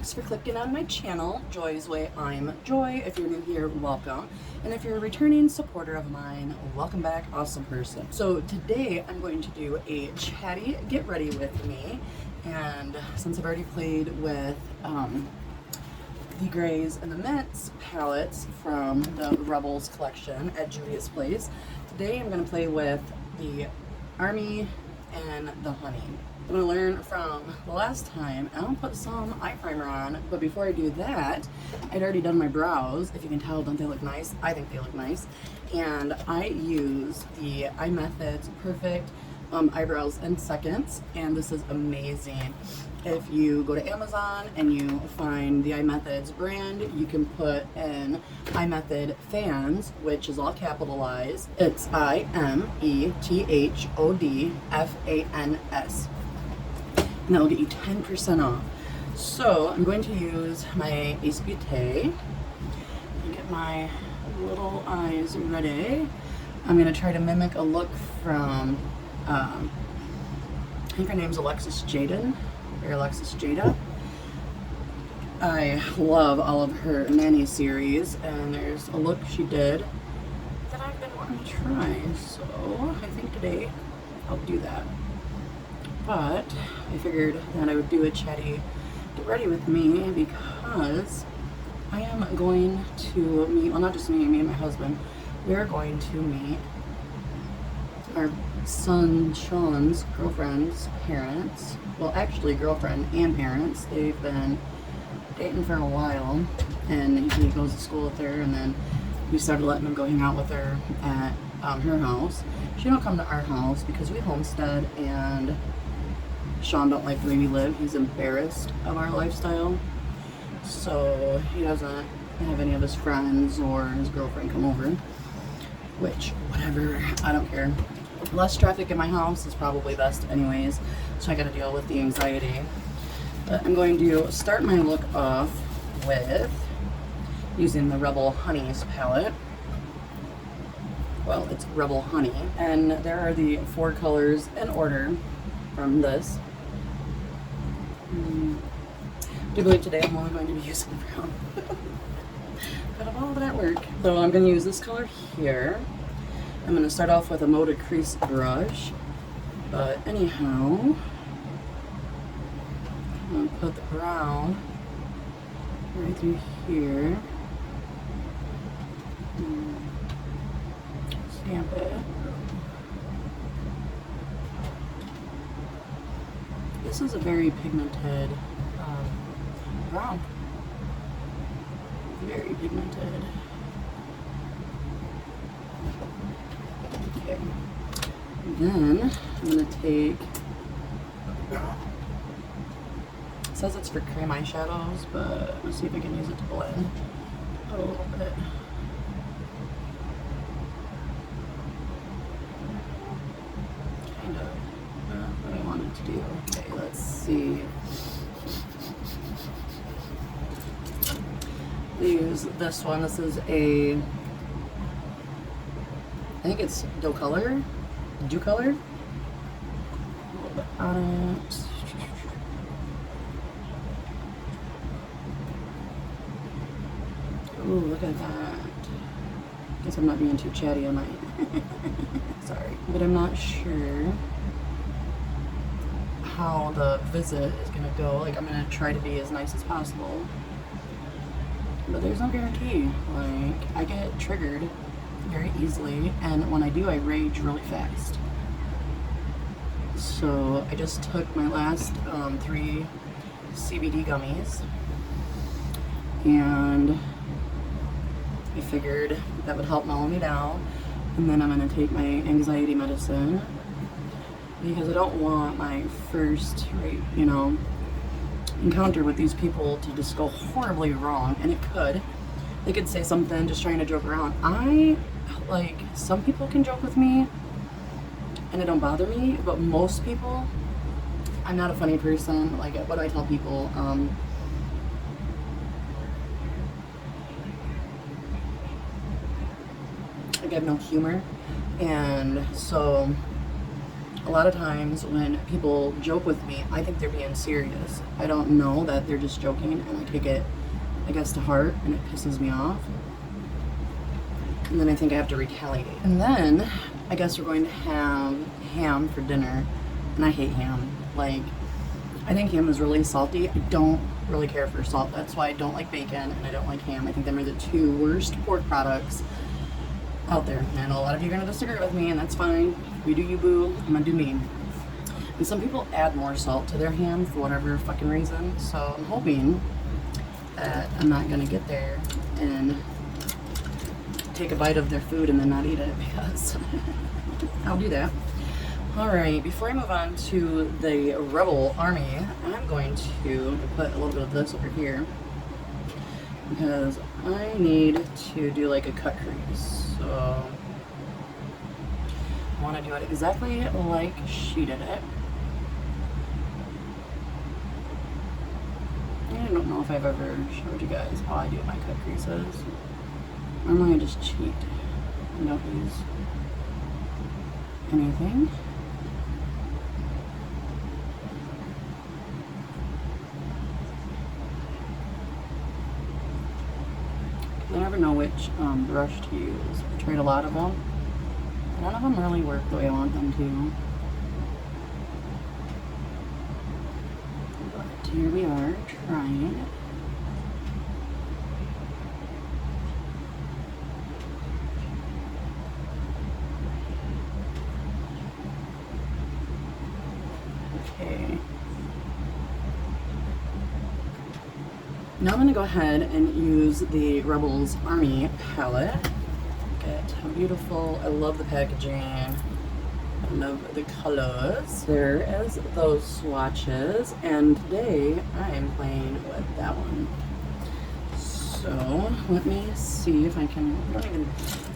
Thanks for clicking on my channel, Joy's Way. I'm Joy. If you're new here, welcome. And if you're a returning supporter of mine, welcome back, awesome person. So today I'm going to do a chatty get ready with me. And since I've already played with the grays and the mints palettes from the Rebels collection at Juvia's place, today I'm going to play with the Army and the Honey. I'm going to learn from the last time, and I'll put some eye primer on, but before I do that, I'd already done my brows. If you can tell, don't they look nice? I think they look nice. And I use the iMethods Perfect Eyebrows in Seconds, and this is amazing. If you go to Amazon and you find the iMethods brand, you can put in iMethod Fans, which is all capitalized. It's IMETHODFANS. And that will get you 10% off. So I'm going to use my Ace Beauté and get my little eyes ready. I'm going to try to mimic a look from, I think her name's Alexis Jada. I love all of her Nanny series, and there's a look she did that I've been wanting to try. So I think today I'll do that. But I figured that I would do a chatty get ready with me because I am going to meet, well, not just me and my husband, we're going to meet our son Sean's girlfriend's parents. Well, actually girlfriend and parents. They've been dating for a while, and he goes to school with her, and then we started letting him go hang out with her at her house. She don't come to our house because we homestead, and Sean don't like the way we live. He's embarrassed of our lifestyle, so he doesn't have any of his friends or his girlfriend come over, which, whatever, I don't care. Less traffic in my house is probably best anyways, so I gotta deal with the anxiety. But I'm going to start my look off with using the Rebel Honeys palette. Well, it's Rebel Honey, and there are the 4 colors in order from this. I do believe today I'm only going to be using brown. Got of all that work. So I'm going to use this color here. I'm going to start off with a Moda crease brush. But anyhow, I'm going to put the brown right through here. Stamp it. This is a very pigmented brown. Very pigmented. Okay. Then I'm going to take, it says it's for cream eyeshadows, but let's see if I can use it to blend a little bit. Kind of what I wanted to do. Okay, let's see. Use this one. This is a, I think it's Dew Color. A little bit on it. Ooh, look at that. Guess I'm not being too chatty, am I? Sorry. But I'm not sure how the visit is gonna go. Like, I'm gonna try to be as nice as possible, but there's no guarantee. Like, I get triggered very easily, and when I do, I rage really fast. So I just took my last 3 CBD gummies, and I figured that would help mellow me down. And then I'm gonna take my anxiety medicine because I don't want my first, encounter with these people to just go horribly wrong. And it could. They could say something just trying to joke around. Some people can joke with me and it don't bother me, but most people, I'm not a funny person. Like, what do I tell people? Like, I have no humor, and so a lot of times when people joke with me, I think they're being serious. I don't know that they're just joking, and I take it, I guess, to heart, and it pisses me off. And then I think I have to retaliate. And then I guess we're going to have ham for dinner, and I hate ham. Like, I think ham is really salty. I don't really care for salt. That's why I don't like bacon and I don't like ham. I think them are the two worst pork products out there. And a lot of you are going to disagree with me, and that's fine. You do you, boo. I'm going to do me. And some people add more salt to their ham for whatever fucking reason. So I'm hoping that I'm not going to get there and take a bite of their food and then not eat it, because I'll do that. Alright, before I move on to the Rebel Army, I'm going to put a little bit of this over here because I need to do like a cut crease. So I want to do it exactly like she did it. I don't know if I've ever showed you guys how I do my cut creases. Normally I just cheat and don't use anything. I never know which brush to use. I tried a lot of them. None of them really work the way I want them to. But here we are, trying. Okay. Now I'm going to go ahead and use the Rebels Army palette. Look at how beautiful. I love the packaging. I love the colors. There is those swatches, and today I am playing with that one. So let me see if I can,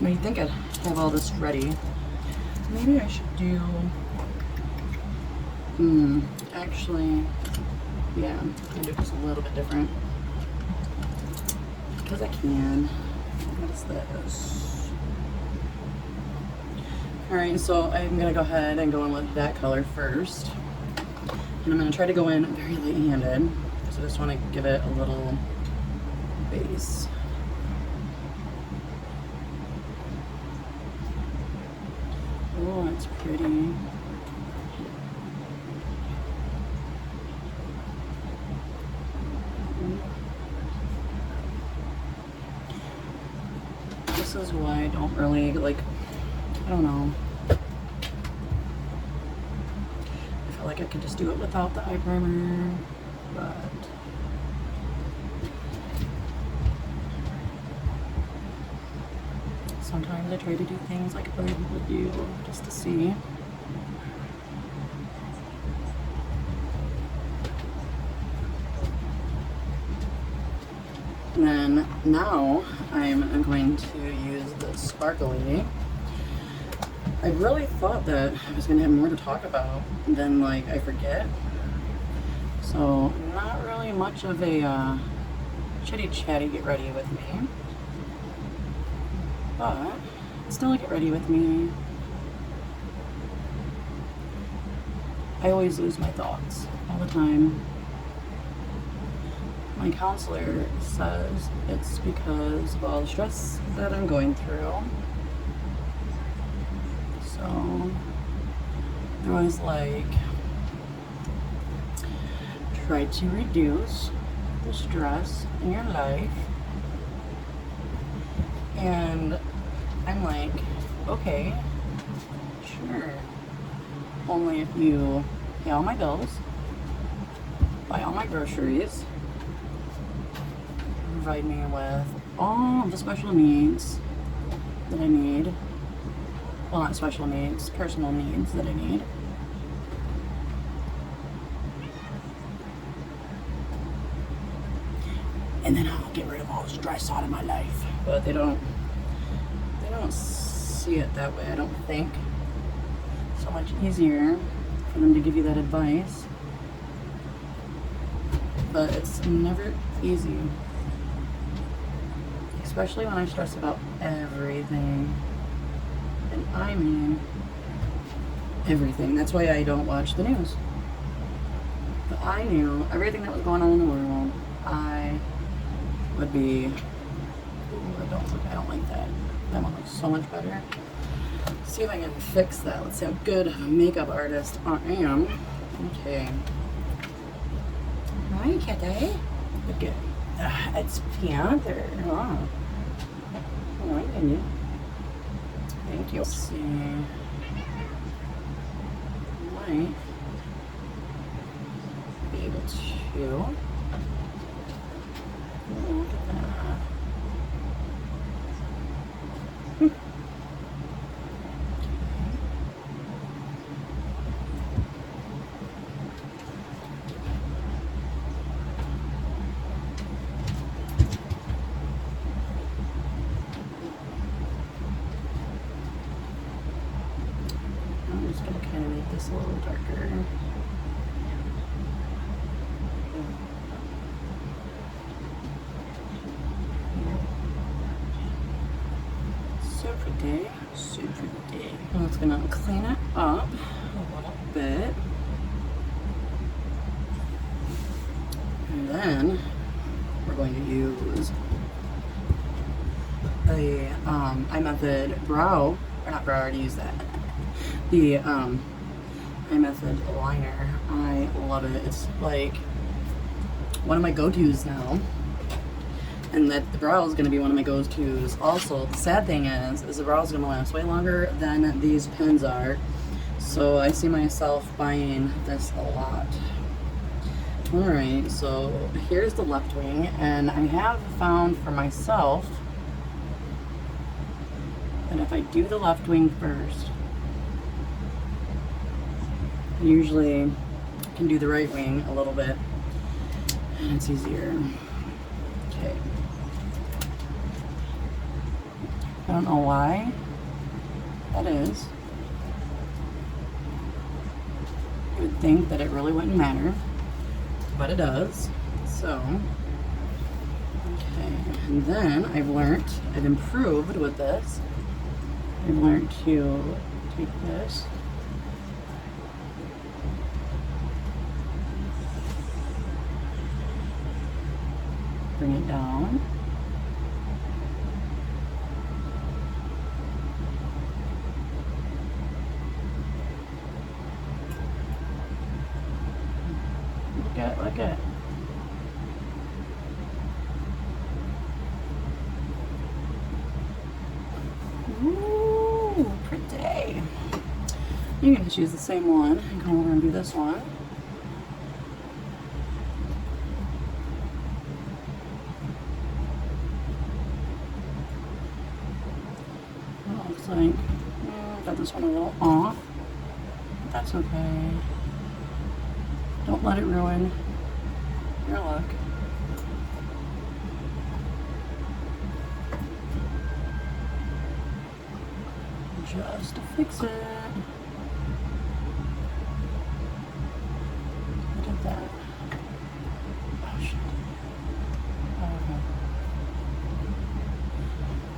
I think I have all this ready. Maybe I should do, actually, yeah, I'll do just a little bit different. Because I can. What is this? Alright, so I'm going to go ahead and go in with that color first. And I'm going to try to go in very light-handed. So I just want to give it a little base. Oh, that's pretty. This is why I don't really, like, I don't know. I feel like I could just do it without the eye primer, but sometimes I try to do things like other people do, just to see. And then now I'm going to use the sparkly. I really thought that I was going to have more to talk about, and then like I forget. So not really much of a chitty chatty get ready with me, but still a get ready with me. I always lose my thoughts all the time. My counselor says it's because of all the stress that I'm going through. So there was like, try to reduce the stress in your life. And I'm like, okay, sure. Only if you pay all my bills, buy all my groceries, provide me with all the special needs that I need. Well, not special needs, personal needs that I need. And then I'll get rid of all the stress out of my life. But they don't see it that way, I don't think. So much easier for them to give you that advice. But it's never easy. Especially when I stress about everything. And I mean everything. That's why I don't watch the news. If I knew everything that was going on in the world, I would be... Ooh, I don't like that. That one looks so much better. See if I can fix that. Let's see how good of a makeup artist I am. Okay. Hi, kitty. Look at it's Panther. Oh. Oh, I didn't. Thank you. Let's see. Might be able to. Oh, look at that. I'm just going to kind of make this a little darker. So pretty, so pretty. I'm just going to clean it up a little bit. And then we're going to use the iMethod brow, or not brow, I already used that. The iMethod liner. I love it. It's like one of my go-tos now. And that the brow is going to be one of my go-tos. Also, the sad thing is the brow is going to last way longer than these pens are. So I see myself buying this a lot. Alright, so here's the left wing, and I have found for myself that if I do the left wing first, I usually can do the right wing a little bit, and it's easier. Okay. I don't know why that is. I would think that it really wouldn't matter, but it does. So, okay, and then I've improved with this. I've learned to take this, bring it down, look at. Ooh, pretty. You can just use the same one and come over and do this one. Well, it looks like got this one a little off. But that's okay. Don't let it ruin your look. Just to fix it. Look at that. Oh shit.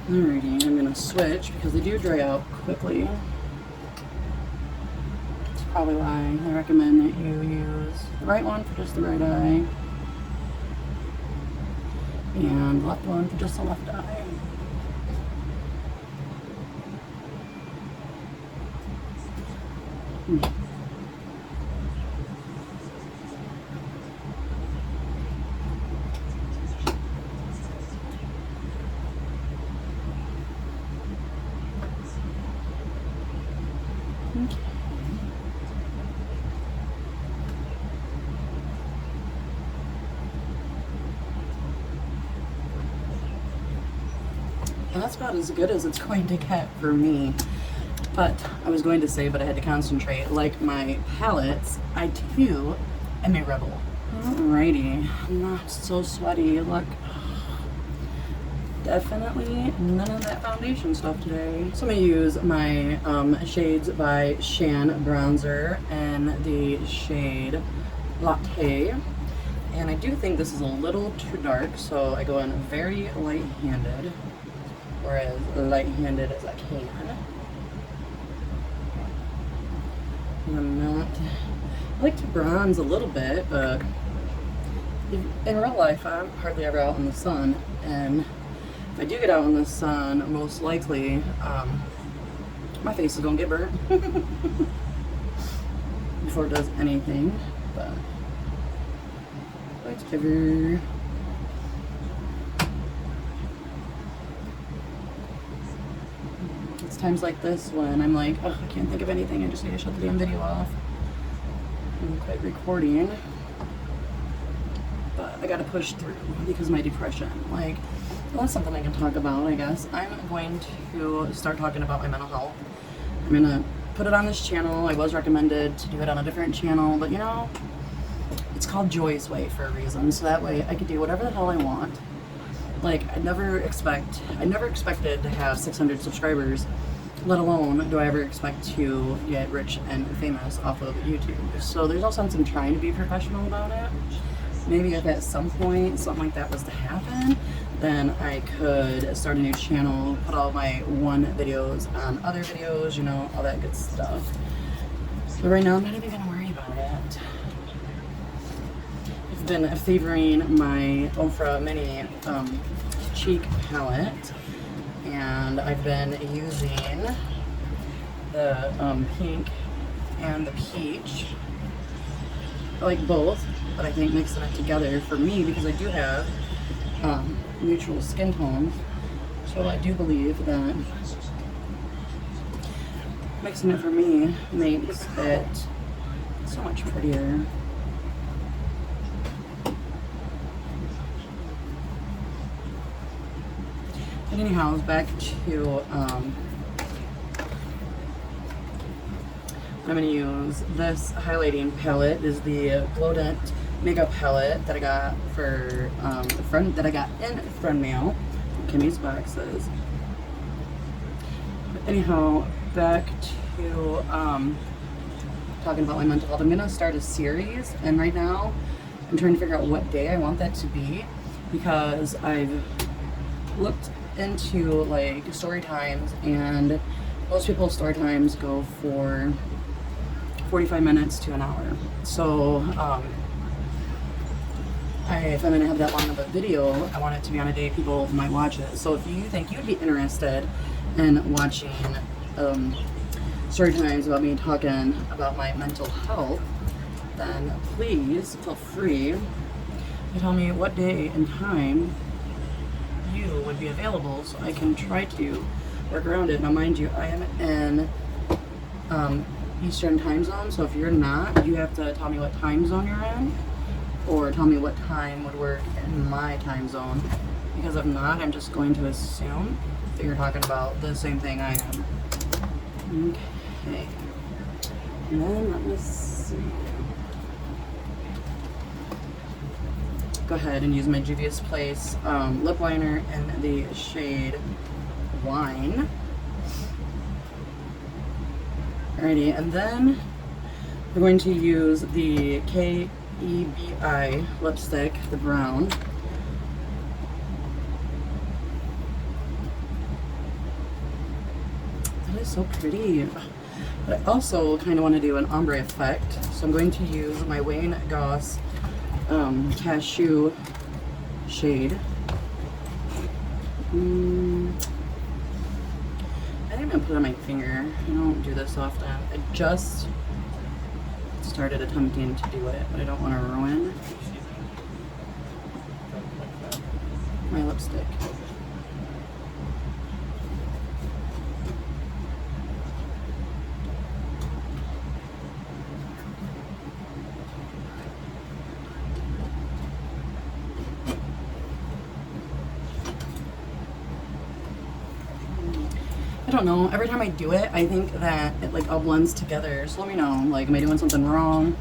Alrighty, I'm gonna switch because they do dry out quickly. That's probably why I recommend that you use the right one for just the right eye, and the left one for just the left eye. Okay. Well, that's about as good as it's going to get for me. But I was going to say, but I had to concentrate. Like my palettes, I too am a rebel. Alrighty, I'm not so sweaty. Look, definitely none of that foundation stuff today. So I'm gonna use my Shades by Shan bronzer and the shade Latte. And I do think this is a little too dark, so I go in very light-handed, or as light-handed as I can. I'm not. I like to bronze a little bit, but in real life, I'm hardly ever out in the sun. And if I do get out in the sun, most likely, my face is gonna get burnt before it does anything. But whatever. It's times like this when I'm like, oh, I can't think of anything. I just need to shut the damn video off and quit recording. But I gotta push through because of my depression. Like, well, that's something I can talk about, I guess. I'm going to start talking about my mental health. I'm gonna put it on this channel. I was recommended to do it on a different channel, but you know, it's called Joy's Way for a reason. So that way I could do whatever the hell I want. Like, I never expected to have 600 subscribers, let alone do I ever expect to get rich and famous off of YouTube. So there's no sense in trying to be professional about it. Maybe if at some point something like that was to happen, then I could start a new channel, put all my one videos on other videos, you know, all that good stuff. But right now I'm not even gonna worry about it. I've been favoring my Ofra Mini cheek palette, and I've been using the pink and the peach. I like both, but I think mixing it together for me, because I do have neutral skin tones, so I do believe that mixing it for me makes it so much prettier. But anyhow, back to what I'm going to use. This highlighting palette is the Glow Dent makeup palette that I got for that I got in friend mail. Kimmy's boxes. But anyhow, back to talking about my mental health. I'm gonna start a series, and right now I'm trying to figure out what day I want that to be, because I've looked into like story times, and most people's story times go for 45 minutes to an hour. So if I'm gonna have that long of a video, I want it to be on a day people might watch it. So if you think you'd be interested in watching story times about me talking about my mental health, then please feel free to tell me what day and time you would be available, so I can try to work around it. Now mind you, I am in Eastern time zone, so if you're not, you have to tell me what time zone you're in, or tell me what time would work in my time zone, because if not, I'm just going to assume that you're talking about the same thing I am. Okay, and then let me see. Go ahead and use my Juvia's Place lip liner in the shade Wine. Alrighty, and then we're going to use the KEBI lipstick, the brown. That is so pretty. But I also kind of want to do an ombre effect, so I'm going to use my Wayne Goss Cashew shade. I think I'm gonna put it on my finger. I don't do this often. I just started attempting to do it, but I don't want to ruin my lipstick. I don't know, every time I do it, I think that it like all blends together. So let me know, like, am I doing something wrong?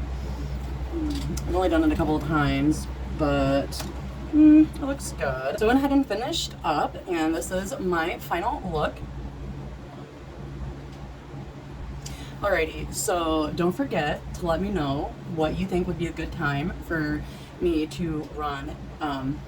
I've only done it a couple of times, but it looks good. So I went ahead and finished up, and this is my final look. Alrighty, so don't forget to let me know what you think would be a good time for me to run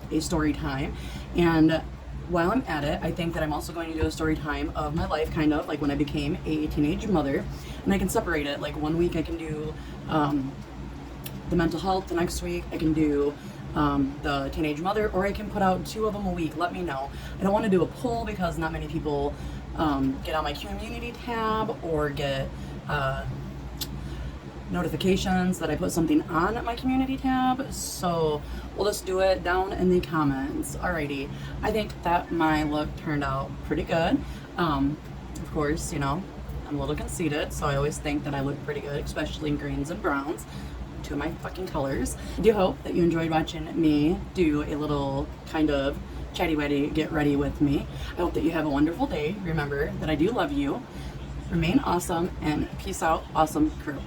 a story time. And while I'm at it, I think that I'm also going to do a story time of my life, kind of like when I became a teenage mother, and I can separate it. Like one week I can do the mental health, the next week I can do the teenage mother, or I can put out 2 of them a week. Let me know. I don't want to do a poll because not many people get on my community tab or get notifications that I put something on my community tab, so we'll just do it down in the comments. Alrighty, I think that my look turned out pretty good. Of course, you know, I'm a little conceited, so I always think that I look pretty good, especially in greens and browns, 2 of my fucking colors. I do hope that you enjoyed watching me do a little kind of chatty weddy get ready with me. I hope that you have a wonderful day. Remember that I do love you. Remain awesome, and peace out, awesome crew.